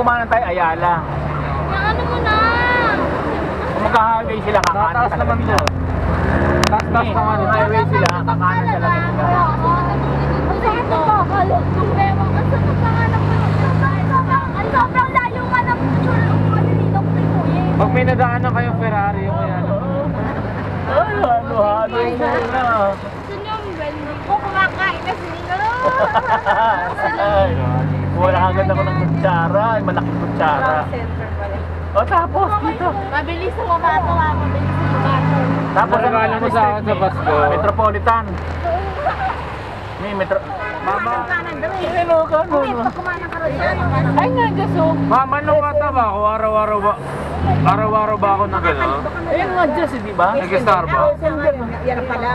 kumanan tayo, Ayala. Yung ano mo na? Kung magka-highway sila, kakanan Taas talaga naman sila. doon. Taas Kung highway sila, kakanan talaga sila. Ang sakit ng bakalot. Kung bewang ka sa pagkakalap mo ng ang sobrang layo nga ng dito ko kuya. Pag may nadaanan kayong Ferrari, yung kaya ano. Ay, halo-halo yung muna. Saan yung Wendy? Kung kumakain na sila. Ay, wala agad ako ng kutsara. Ay, malaking kutsara. O tapos dito. Mabilis ang mabato ah. Mabilis ang mabato. Tapos Regalo mo sa akin sa Pasko. Metropolitan. May metro... Mama, Ano ka, no? Ay nga, Jaso. mama, nung bata ba ako, araw-araw ba ako na gano'n? Ayun nga, Diyos, di ba? Nag-Starbucks? Yan pala.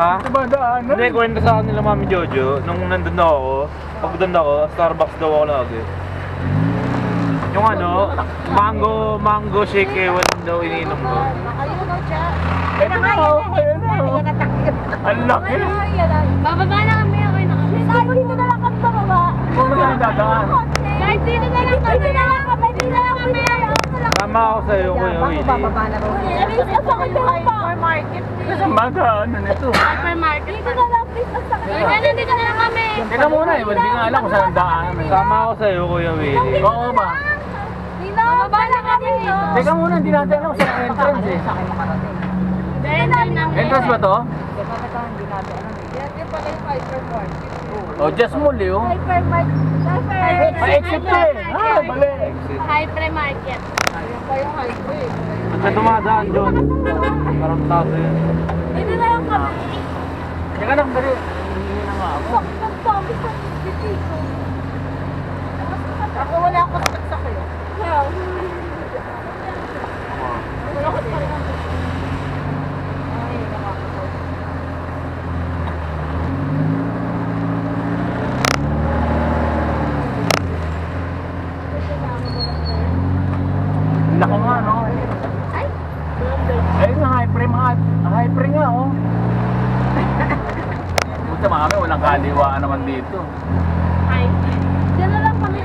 Ha? Diba daanan? Hindi, kwento sa kanila Mami Jojo, nung nandun ako, pag doon ako, Starbucks daw ako lagi. Yung ano, mango shake ewan daw iniinom ko. Ito na ako, ayun na. Ang laki. Bababa na kami, okay na kami. Kahit dito na lang kami bababa. Sino ka dadaan? Kahit dito na lang kami. Dito na lang kami. Dito na lang kami. Tama ako sa'yo, Kuya Willie. Bababa na rin. Hypermarket. Saan ba daanan nito? Hypermarket. Dito na lang, please. Ano, dito na lang kami. Teka muna eh, hindi nga alam kung saan ang daanan eh. Tama ako sa'yo, Kuya Willie. Oo ba? Dito. Bababa na kami. Teka muna, hindi natin alam kung saan ang entrance eh. Entrance ba to? O, just muli oh. Hypermarket. Ay, exit to eh. Ah, mali. Hypermarket. Ba't ka dumadaan doon? Parang taso yun. Dito na lang kami. Teka lang, dali. Hindi na nga ako. Ako wala akong saksak eh. Laki nga, no? Ayun nga, hyper nga, oh. Puta mami, walang kaliwaan naman dito. Dito na lang kami.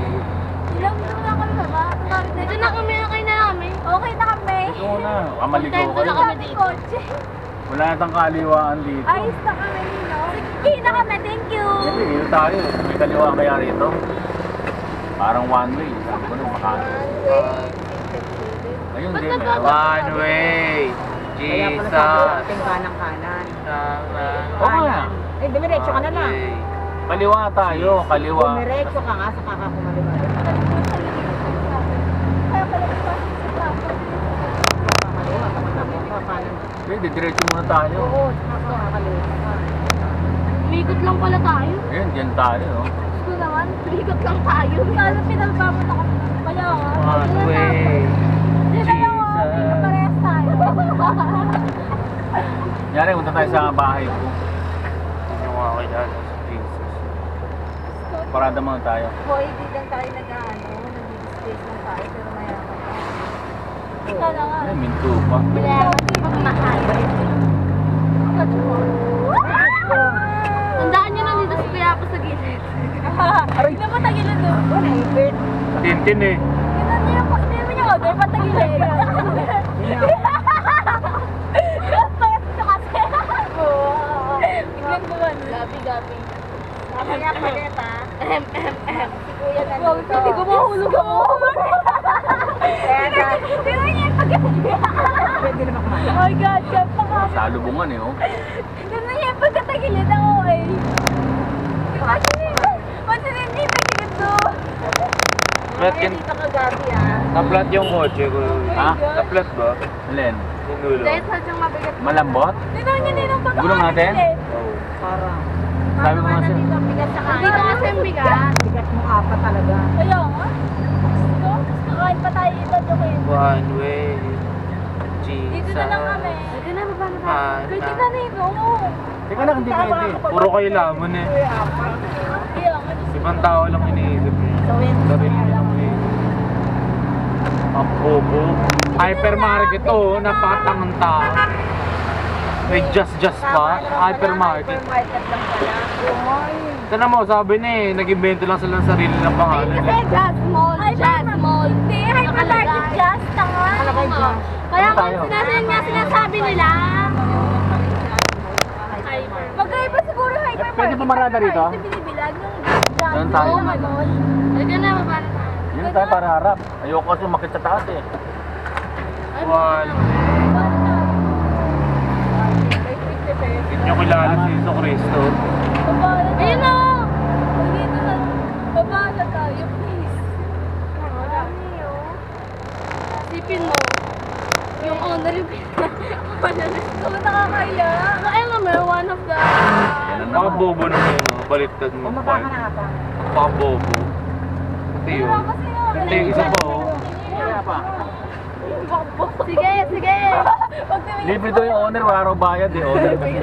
Ilang dito na kami baba. Dito na kami, okay na kami. Okay na kami. Ito na, kamaligo Contento na kayo. kami dito. Wala natang kaliwaan dito. Ayos na kami, Nino. Sige na kami, thank you. Hindi, dito tayo. May kaliwa kaya rito. Parang one way. Sabi ko nung makaano. Ayun, Ba't hindi. nagkaka- Meron. One way, Kaya pala Jesus. sabi ko, ating kanan-kanan. Oo nga. Eh, dumiretso ka na lang. Kaliwa tayo, kaliwa. Dumiretso ka nga sa kakakumaliwa. Kumaliwa, kapag kanan. Hindi, diretso muna tayo. Oo, saka kakaliwa ka. Umikot lang pala tayo. Ayun, dyan tayo. Oh. Gusto naman, umikot lang tayo. Sana pinagpamot ako. Kaya nga. One way, Dito na lang, oh. Dito parehas tayo. Yari, punta tayo sa bahay ko. yung ako yan, Jesus. Parada muna tayo. Hoy, di lang tayo nag-ano, nag-displace lang tayo, pero mayaman ka. Ikaw na nga. Ay, minto pa. Kaya magmahal. Tandaan nyo nandito sa Quiapo sa gilid. Aray! Hindi mo tagilid doon. Wala, ipit. Tintin eh. Hindi mo niya order, patagilid. Payat ka kasi. Tignan mo ba? Gabi. Mamaya palit ha. Si Kuya Wow, nandito. hindi ko mahulog ako. Kaya na, Tignan niya yung pagkatagilid. pwede naman kumain. Oh my God, siya pa ka. Salubungan eh, oh. Tignan niya yung pagkatagilid ako eh. Pansin hindi tagilid doon. Flat Mamaya yun. dito ka gabi ha. Na-flat yung kotse ko. Ha? Na-flat ba? Alin? Yung dulo. Dahil sadyang mabigat. Malambot? Tignan niya din ang pagkatagilid. Gulong natin? Oh. Parang. Sabi ko nga sa'yo. Nandito ang bigat sa kain. Dito kasi ang bigat. Bigat mo apat talaga. Kaya nga. Gusto? Kakain pa tayo iba doon kayo. One way, Jesus. Dito na lang kami. Dito na, baba na tayo. Ah, Kaya na. tignan nito. Teka lang, hindi pwede. Puro kayo lamon eh. Kaya nga. Ibang tao lang iniisip eh. So, yun. Sarili lang eh. Ang bobo. Hypermarket oh, napakatangang tao. May just pa. Hypermarket. Hypermarket lang pala. Oh, Sana mo, sabi na eh, nag-invento lang sila ng sarili ng pangalan. Kasi Jazz Mall, Jazz Mall. Hindi, hypermarket Jazz, tanga. Kaya nga sinasabi nila. Magkaiba siguro yung hypermarket. Pwede pumarada rito? Ito binibilag ng Jazz Doon tayo. Mall. Ito na, para Yun tayo para harap. Ayoko kasi umakit sa taas eh. One. Hindi nyo kilala si Iso Cristo. Ayun na! Dito na. Baba na tayo, please. Sipin mo. Yung owner yung pinaka. Nakakaya. Ay, naman, one of the... Baka bobo naman yun, no? Baliktad mo. Baka bobo. Ito yun. Ito yung isa pa, oh. Kaya pa. Sige, sige. Libre daw yung owner, wala raw bayad eh. Owner kasi.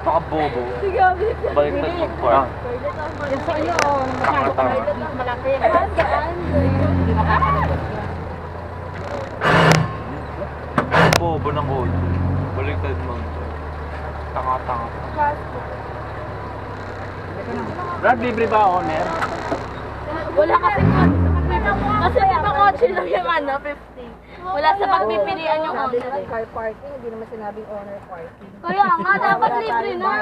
Baka bobo. Sige, Baliktad mo pa. Yung sa iyo, Tanga-tanga. malaki. Bobo ng auto. Baliktad mo. Tanga-tanga. Brad, libre ba owner? Wala kasi kasi di ba kotse lang yung ano, 50. Wala sa pagpipilian yung owner. Car parking, hindi naman sinabing owner parking. Kaya nga, dapat libre na.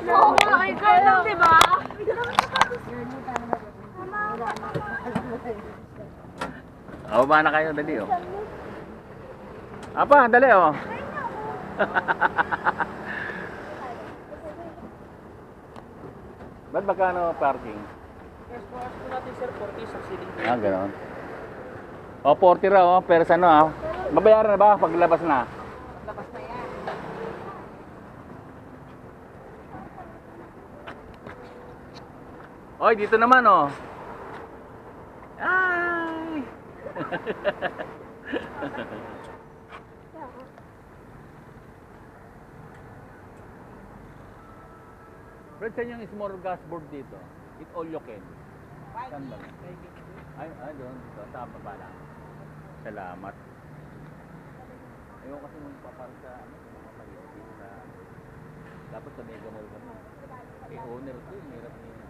Oo nga, ay car lang, di ba? Ba na kayo, dali oh. Apa, dali oh. Ba't magkano parking? Ah, gano'n. O, 40 raw, oh, pero sa ano ah. Babayaran na ba paglabas na? Labas na yan. Oy, dito naman oh. Ay! Fred, saan yung small gas board dito? It all you can. Saan ba? Ay, doon. Sa baba lang. Salamat. Ayaw kasi mong paparang sa mga palibig sa... Dapat sa Mega Mall kami. Eh, owner ko, hirap niya.